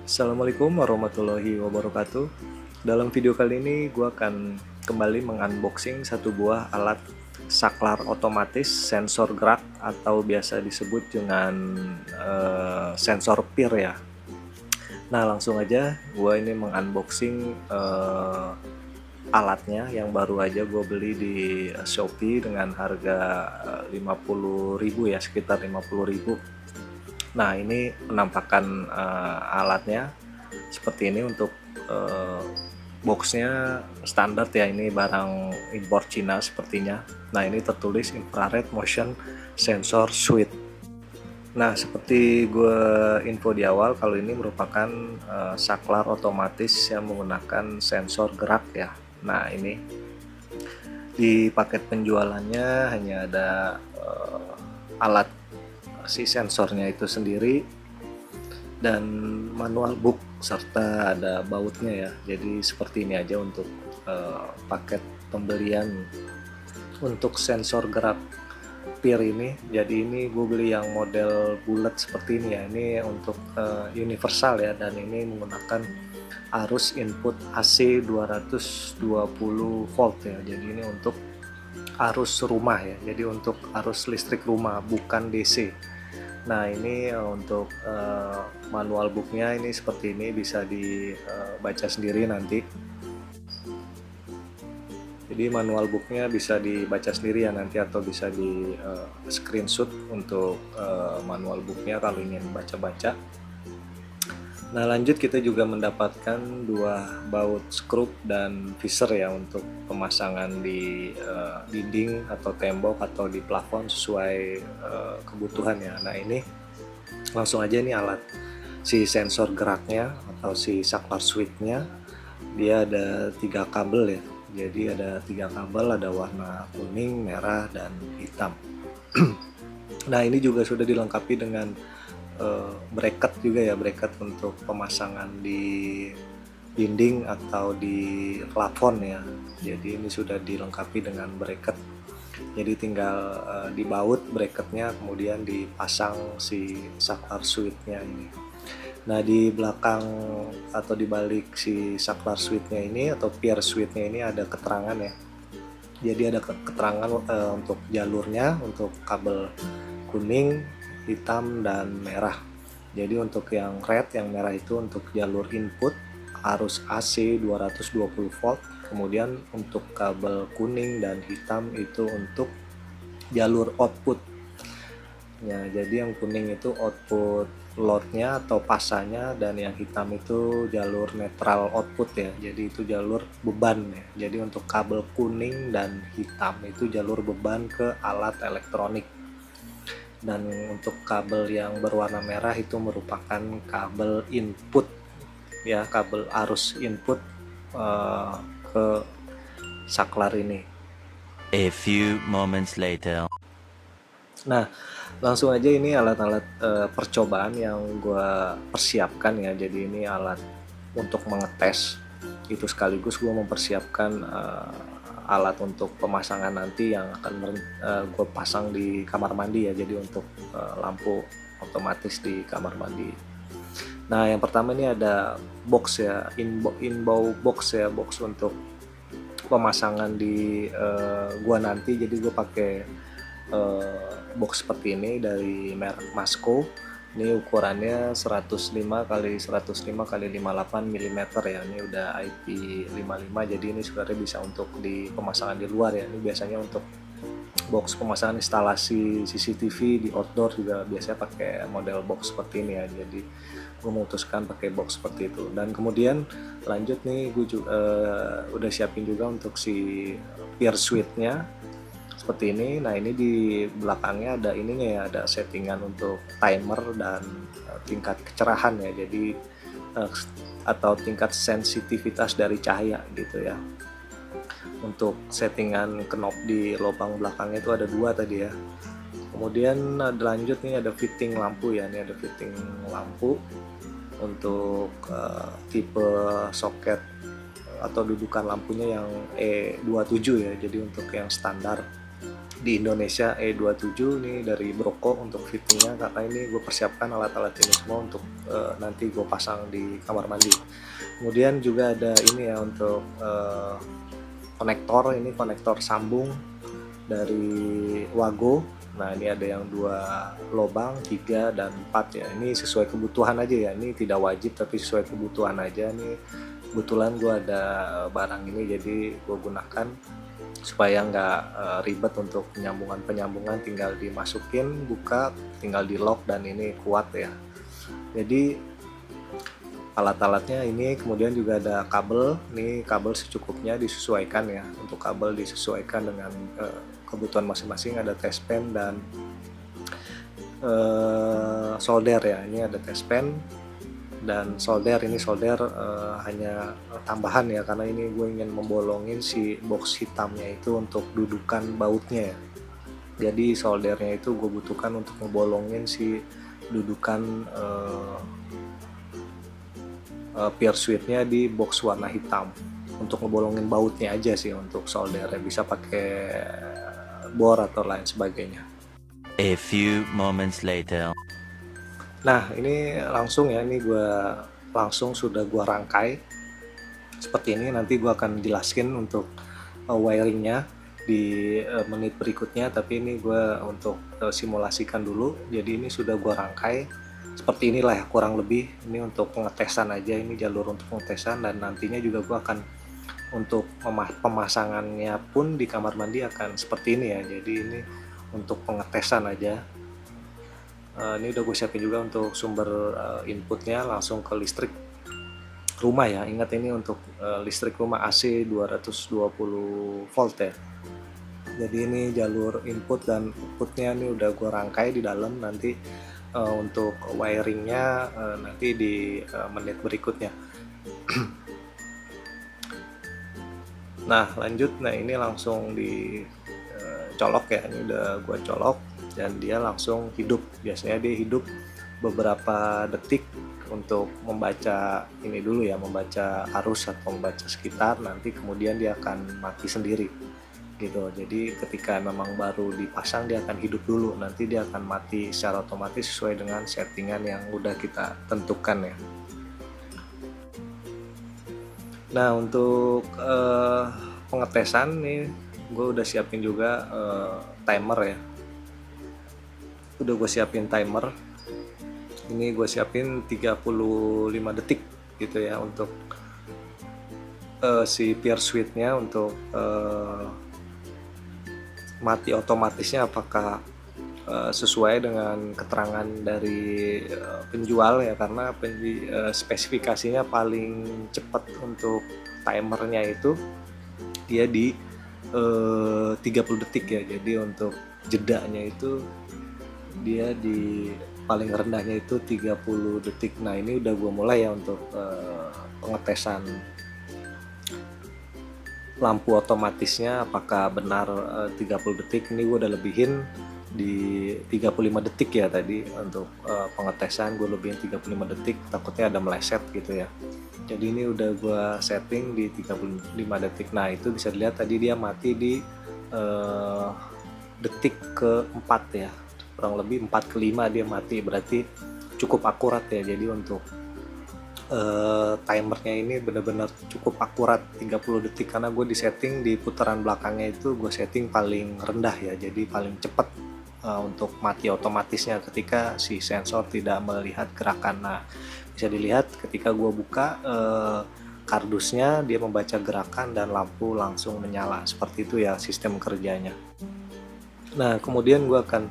Assalamualaikum warahmatullahi wabarakatuh. Dalam video kali ini gue akan kembali mengunboxing satu buah alat saklar otomatis sensor gerak atau biasa disebut dengan sensor PIR ya. Nah, langsung aja gue ini mengunboxing alatnya yang baru aja gue beli di Shopee dengan harga 50.000 ya, sekitar 50.000. Nah, ini penampakan alatnya seperti ini. Untuk boxnya standar ya, ini barang impor Cina sepertinya. Nah, ini tertulis infrared motion sensor suite. Nah, seperti gue info di awal, kalau ini merupakan saklar otomatis yang menggunakan sensor gerak ya. Nah, ini di paket penjualannya hanya ada alat si sensornya itu sendiri dan manual book serta ada bautnya ya. Jadi seperti ini aja untuk paket pembelian untuk sensor gerak PIR ini. Jadi ini gue beli yang model bulat seperti ini ya. Ini untuk universal ya, dan ini menggunakan arus input AC 220 volt ya. Jadi ini untuk arus rumah ya, jadi untuk arus listrik rumah, bukan DC. Nah, ini untuk manual booknya ini seperti ini, bisa dibaca sendiri nanti. Jadi manual booknya bisa dibaca sendiri ya nanti, atau bisa di screenshot untuk manual booknya kalau ingin baca-baca. Nah, lanjut kita juga mendapatkan dua baut skrup dan visor ya untuk pemasangan di dinding atau tembok atau di plafon sesuai kebutuhan ya. Nah, ini langsung aja, ini alat si sensor geraknya atau si saklar switch-nya. Dia ada 3 kabel ya. Jadi ada 3 kabel, ada warna kuning, merah, dan hitam. Nah, ini juga sudah dilengkapi dengan bracket juga ya, bracket untuk pemasangan di dinding atau di plafon ya. Jadi ini sudah dilengkapi dengan bracket, jadi tinggal dibaut bracketnya, kemudian dipasang si saklar switch-nya ini. Nah, di belakang atau di balik si saklar switch-nya ini atau PIR switch-nya ini ada keterangan ya. Jadi ada keterangan untuk jalurnya, untuk kabel kuning, hitam, dan merah. Jadi untuk yang red, yang merah itu untuk jalur input arus AC 220 volt, kemudian untuk kabel kuning dan hitam itu untuk jalur output ya. Jadi yang kuning itu output loadnya atau pasanya, dan yang hitam itu jalur netral output ya, jadi itu jalur beban ya. Jadi untuk kabel kuning dan hitam itu jalur beban ke alat elektronik, dan untuk kabel yang berwarna merah itu merupakan kabel input ya, kabel arus input ke saklar ini. A few moments later. Nah, langsung aja, ini alat-alat percobaan yang gue persiapkan ya. Jadi ini alat untuk mengetes, itu sekaligus gue mempersiapkan alat untuk pemasangan nanti yang akan gue pasang di kamar mandi ya. Jadi untuk lampu otomatis di kamar mandi. Nah, yang pertama ini ada box ya, inbow box ya, box untuk pemasangan di gua nanti. Jadi gue pakai box seperti ini dari merek Masco. Ini ukurannya 105 x 105 x 58 mm ya. Ini udah IP55, jadi ini sebenarnya bisa untuk di pemasangan di luar ya. Ini biasanya untuk box pemasangan instalasi CCTV di outdoor juga biasanya pakai model box seperti ini ya. Jadi gue memutuskan pakai box seperti itu. Dan kemudian lanjut nih, gue juga udah siapin juga untuk si PIR switch-nya seperti ini. Nah, ini di belakangnya ada ininya ya, ada settingan untuk timer dan tingkat kecerahan ya. Jadi atau tingkat sensitivitas dari cahaya gitu ya. Untuk settingan knob di lubang belakangnya itu ada 2 tadi ya. Kemudian ada lanjut nih, ada fitting lampu ya. Ini ada fitting lampu untuk tipe soket atau dudukan lampunya yang E27 ya. Jadi untuk yang standar di Indonesia E27 nih dari Broco untuk fittingnya, karena ini gue persiapkan alat-alat ini semua untuk nanti gue pasang di kamar mandi. Kemudian juga ada ini ya untuk konektor, ini konektor sambung dari Wago. Nah ini ada yang 2 lubang, 3 dan 4 ya. Ini sesuai kebutuhan aja ya, ini tidak wajib tapi sesuai kebutuhan aja. Nih kebetulan gue ada barang ini jadi gue gunakan supaya nggak ribet untuk penyambungan, tinggal dimasukin, buka, tinggal di lock dan ini kuat ya. Jadi alat-alatnya ini, kemudian juga ada kabel, nih kabel secukupnya disesuaikan ya, untuk kabel disesuaikan dengan kebutuhan masing-masing. Ada test pen dan solder ya, ini ada test pen dan solder. Ini solder hanya tambahan ya, karena ini gue ingin membolongin si box hitamnya itu untuk dudukan bautnya ya. Jadi soldernya itu gue butuhkan untuk membolongin si dudukan pierce switch-nya di box warna hitam, untuk ngebolongin bautnya aja sih. Untuk soldernya bisa pakai bor atau lain sebagainya. A few moments later. Nah ini langsung ya, ini gue langsung sudah gue rangkai seperti ini. Nanti gue akan jelaskan untuk wiringnya di menit berikutnya, tapi ini gue untuk simulasikan dulu. Jadi ini sudah gue rangkai seperti inilah ya kurang lebih. Ini untuk pengetesan aja, ini jalur untuk pengetesan, dan nantinya juga gue akan untuk pemasangannya pun di kamar mandi akan seperti ini ya. Jadi ini untuk pengetesan aja. Ini udah gue siapin juga untuk sumber inputnya langsung ke listrik rumah ya. Ingat ini untuk listrik rumah AC 220 volt ya. Jadi ini jalur input dan outputnya ini udah gue rangkai di dalam. Nanti untuk wiringnya nanti di menit berikutnya. Nah lanjut, nah ini langsung dicolok ya. Ini udah gue colok dan dia langsung hidup. Biasanya dia hidup beberapa detik untuk membaca ini dulu ya, membaca arus atau membaca sekitar, nanti kemudian dia akan mati sendiri gitu. Jadi ketika memang baru dipasang dia akan hidup dulu, nanti dia akan mati secara otomatis sesuai dengan settingan yang udah kita tentukan ya. Nah untuk pengetesan nih gue udah siapin juga timer ya. Udah gue siapin timer. Ini gue siapin 35 detik gitu ya untuk si pierce switch-nya untuk mati otomatisnya apakah sesuai dengan keterangan dari penjual ya, karena spesifikasinya paling cepat untuk timernya itu dia di 30 detik ya. Jadi untuk jedanya itu dia di paling rendahnya itu 30 detik. Nah ini udah gue mulai ya untuk pengetesan lampu otomatisnya apakah benar 30 detik. Ini gue udah lebihin di 35 detik ya tadi untuk pengetesan. Gue lebihin 35 detik, takutnya ada meleset gitu ya. Jadi ini udah gue setting di 35 detik. Nah itu bisa dilihat tadi dia mati di detik keempat ya, kurang lebih 4/5 dia mati, berarti cukup akurat ya. Jadi untuk timernya ini benar-benar cukup akurat 30 detik, karena gue di setting di putaran belakangnya itu gue setting paling rendah ya, jadi paling cepat untuk mati otomatisnya ketika si sensor tidak melihat gerakan. Nah bisa dilihat ketika gue buka kardusnya, dia membaca gerakan dan lampu langsung menyala. Seperti itu ya sistem kerjanya. Nah kemudian gue akan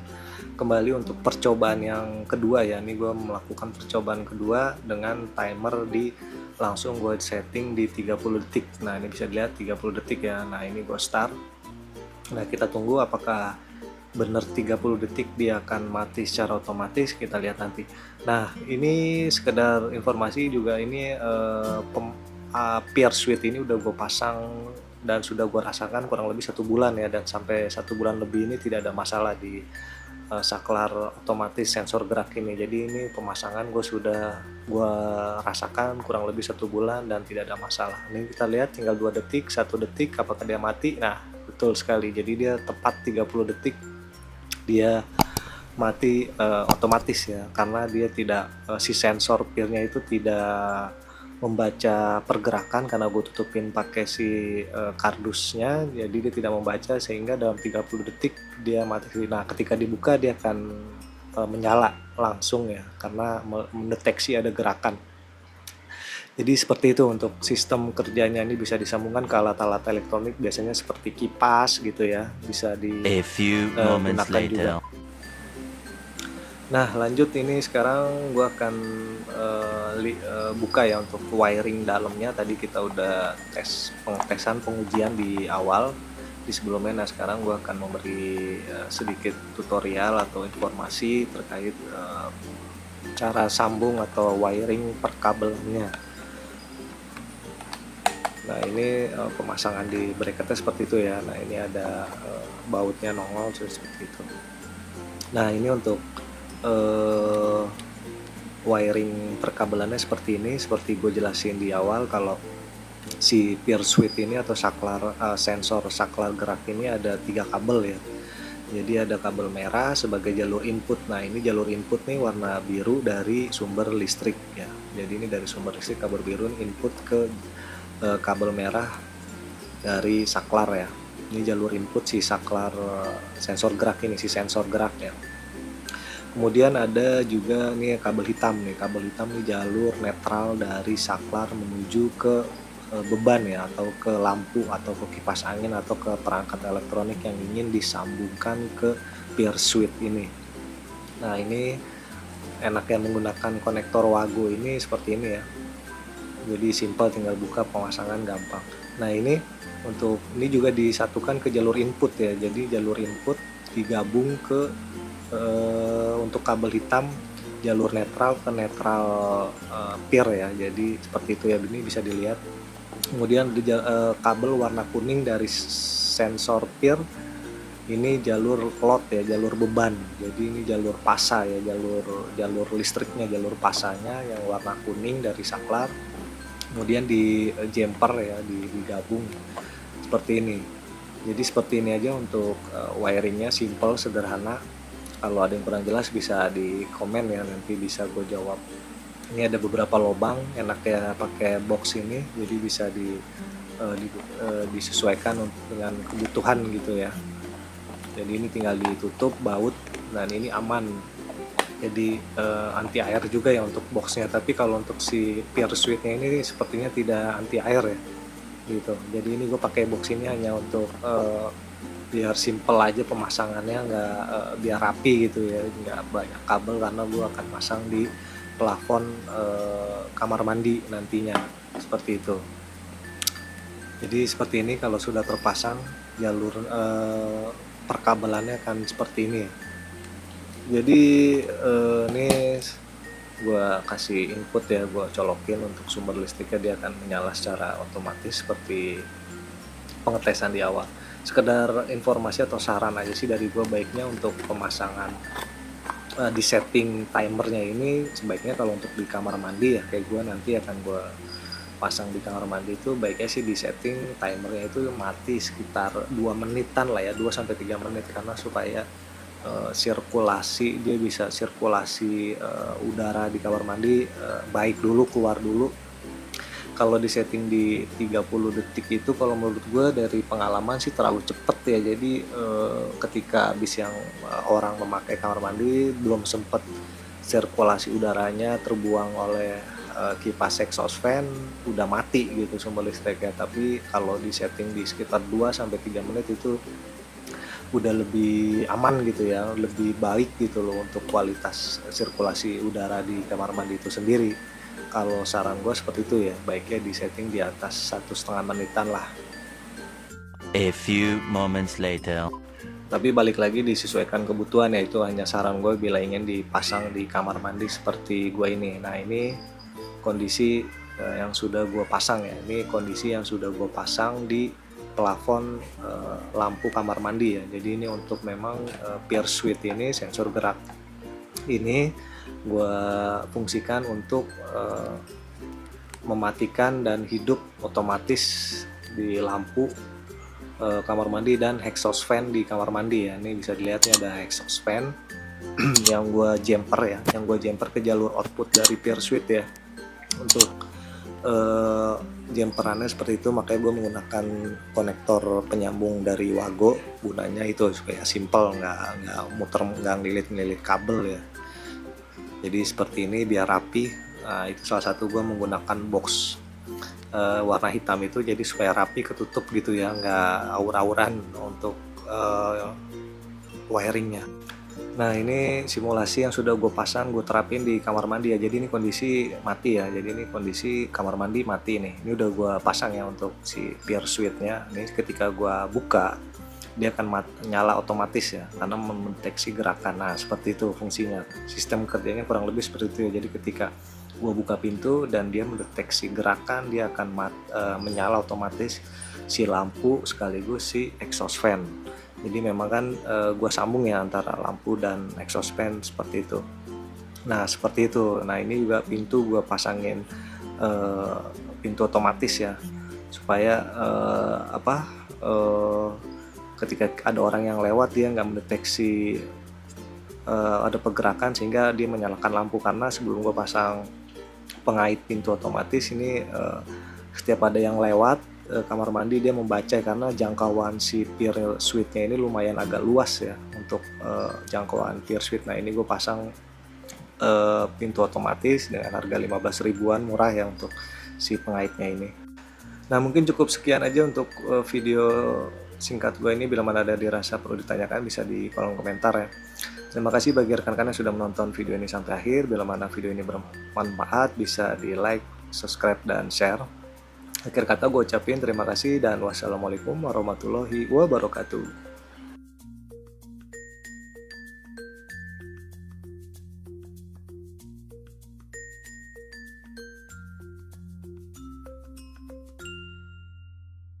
kembali untuk percobaan yang kedua ya. Ini gue melakukan percobaan kedua dengan timer di langsung gue setting di 30 detik. Nah ini bisa dilihat 30 detik ya. Nah ini gue start. Nah kita tunggu apakah benar 30 detik dia akan mati secara otomatis, kita lihat nanti. Nah ini sekedar informasi juga, ini pierce switch ini udah gue pasang dan sudah gue rasakan kurang lebih 1 bulan ya, dan sampai 1 bulan lebih ini tidak ada masalah di saklar otomatis sensor gerak ini. Jadi ini pemasangan gue rasakan kurang lebih 1 bulan dan tidak ada masalah. Ini kita lihat tinggal 2 detik, 1 detik apakah dia mati. Nah betul sekali. Jadi dia tepat 30 detik dia mati otomatis ya, karena dia tidak si sensor pirnya itu tidak membaca pergerakan karena gue tutupin pakai si kardusnya, jadi dia tidak membaca sehingga dalam 30 detik dia mati. Nah ketika dibuka dia akan menyala langsung ya, karena mendeteksi ada gerakan. Jadi seperti itu untuk sistem kerjanya. Ini bisa disambungkan ke alat-alat elektronik biasanya seperti kipas gitu ya, bisa A few moments digunakan juga. later. Nah lanjut, ini sekarang gua akan buka ya untuk wiring dalamnya. Tadi kita udah pengetesan pengujian di awal di sebelumnya. Nah sekarang gua akan memberi sedikit tutorial atau informasi terkait cara sambung atau wiring per kabelnya. Nah ini pemasangan di bracketnya seperti itu ya. Nah ini ada bautnya nongol seperti itu. Nah ini untuk wiring perkabelannya seperti ini. Seperti gue jelasin di awal, kalau si peer switch ini atau saklar sensor saklar gerak ini ada 3 kabel ya. Jadi ada kabel merah sebagai jalur input. Nah ini jalur input nih warna biru dari sumber listrik ya. Jadi ini dari sumber listrik, kabel biru input ke kabel merah dari saklar ya. Ini jalur input si saklar sensor gerak ini, si sensor gerak ya. Kemudian ada juga nih kabel hitam nih. Kabel hitam nih jalur netral dari saklar menuju ke beban ya, atau ke lampu atau ke kipas angin atau ke perangkat elektronik yang ingin disambungkan ke peer switch ini. Nah ini enaknya menggunakan konektor Wago ini seperti ini ya. Jadi simple, tinggal buka, pemasangan gampang. Nah ini juga disatukan ke jalur input ya. Jadi jalur input digabung ke untuk kabel hitam jalur netral ke netral peer ya. Jadi seperti itu ya, ini bisa dilihat. Kemudian kabel warna kuning dari sensor peer ini jalur load ya, jalur beban. Jadi ini jalur pasa ya, jalur listriknya, jalur pasanya yang warna kuning dari saklar. Kemudian di jumper ya, digabung seperti ini. Jadi seperti ini aja untuk wiringnya, simple, sederhana. Kalau ada yang kurang jelas bisa di komen ya, nanti bisa gue jawab. Ini ada beberapa lubang, enaknya pakai box ini, jadi bisa disesuaikan dengan kebutuhan gitu ya. Jadi ini tinggal ditutup baut, dan ini aman. Jadi anti air juga ya untuk boxnya. Tapi kalau untuk si peer switch-nya ini sepertinya tidak anti air ya, gitu. Jadi ini gue pakai box ini hanya untuk biar simple aja pemasangannya, nggak biar rapi gitu ya, nggak banyak kabel karena gue akan pasang di plafon kamar mandi nantinya, seperti itu. Jadi seperti ini kalau sudah terpasang, jalur perkabelannya akan seperti ini ya. Jadi ini gue kasih input ya, gue colokin untuk sumber listriknya, dia akan menyala secara otomatis seperti pengetesan di awal. Sekedar informasi atau saran aja sih dari gue, baiknya untuk pemasangan di setting timernya ini sebaiknya kalau untuk di kamar mandi ya, kayak gue nanti akan gue pasang di kamar mandi itu, baiknya sih di setting timernya itu mati sekitar 2 menitan lah ya, 2-3 menit, karena supaya sirkulasi, dia bisa sirkulasi udara di kamar mandi baik dulu, keluar dulu. Kalau di setting di 30 detik itu kalau menurut gue dari pengalaman sih terlalu cepet ya. Jadi ketika habis yang orang memakai kamar mandi belum sempet sirkulasi udaranya terbuang oleh kipas exhaust fan, udah mati gitu sumber listriknya. Tapi kalau di setting di sekitar 2-3 menit itu udah lebih aman gitu ya, lebih baik gitu loh untuk kualitas sirkulasi udara di kamar mandi itu sendiri. Kalau saran gue seperti itu ya, baiknya di setting di atas 1,5 menitan lah. A few moments later. Tapi balik lagi disesuaikan kebutuhan ya, itu hanya saran gue bila ingin dipasang di kamar mandi seperti gue ini. Nah ini kondisi yang sudah gue pasang ya, ini kondisi yang sudah gue pasang di plafon lampu kamar mandi ya. Jadi ini untuk memang peer switch ini, sensor gerak ini gue fungsikan untuk mematikan dan hidup otomatis di lampu kamar mandi dan exhaust fan di kamar mandi ya. Ini bisa dilihat ya, ada exhaust fan yang gue jumper ya, yang gue jumper ke jalur output dari Peersuite ya. Untuk jumperannya seperti itu, makanya gue menggunakan konektor penyambung dari Wago. Gunanya itu supaya simple, nggak muter, nggak ngelilit kabel ya. Jadi seperti ini biar rapi. Nah, itu salah satu gue menggunakan box warna hitam itu, jadi supaya rapi, ketutup gitu ya, nggak aur-auran untuk wiringnya. Nah, ini simulasi yang sudah gue pasang, gue terapin di kamar mandi ya. Jadi ini kondisi mati ya, jadi ini kondisi kamar mandi mati nih. Ini udah gue pasang ya untuk si Peersuite nya. Ini ketika gue buka, dia akan nyala otomatis ya, karena mendeteksi gerakan. Nah, seperti itu fungsinya. Sistem kerjanya kurang lebih seperti itu ya. Jadi ketika gue buka pintu dan dia mendeteksi gerakan, dia akan menyala otomatis si lampu sekaligus si exhaust fan. Jadi memang kan gue sambung ya antara lampu dan exhaust fan seperti itu. Nah, seperti itu. Nah, ini juga pintu gue pasangin pintu otomatis ya, supaya ketika ada orang yang lewat, dia nggak mendeteksi ada pergerakan sehingga dia menyalakan lampu. Karena sebelum gue pasang pengait pintu otomatis ini, setiap ada yang lewat kamar mandi, dia membaca, karena jangkauan si Peersuite-nya ini lumayan agak luas ya untuk jangkauan Peersuite. Nah, ini gue pasang pintu otomatis dengan harga 15 ribuan, murah ya untuk si pengaitnya ini. Nah, mungkin cukup sekian aja untuk video singkat gue ini. Bila mana ada dirasa perlu ditanyakan, bisa di kolom komentar ya. Terima kasih bagi rekan-rekan yang sudah menonton video ini sampai akhir. Bila mana video ini bermanfaat, bisa di like, subscribe, dan share. Akhir kata gue ucapin terima kasih dan wassalamualaikum warahmatullahi wabarakatuh.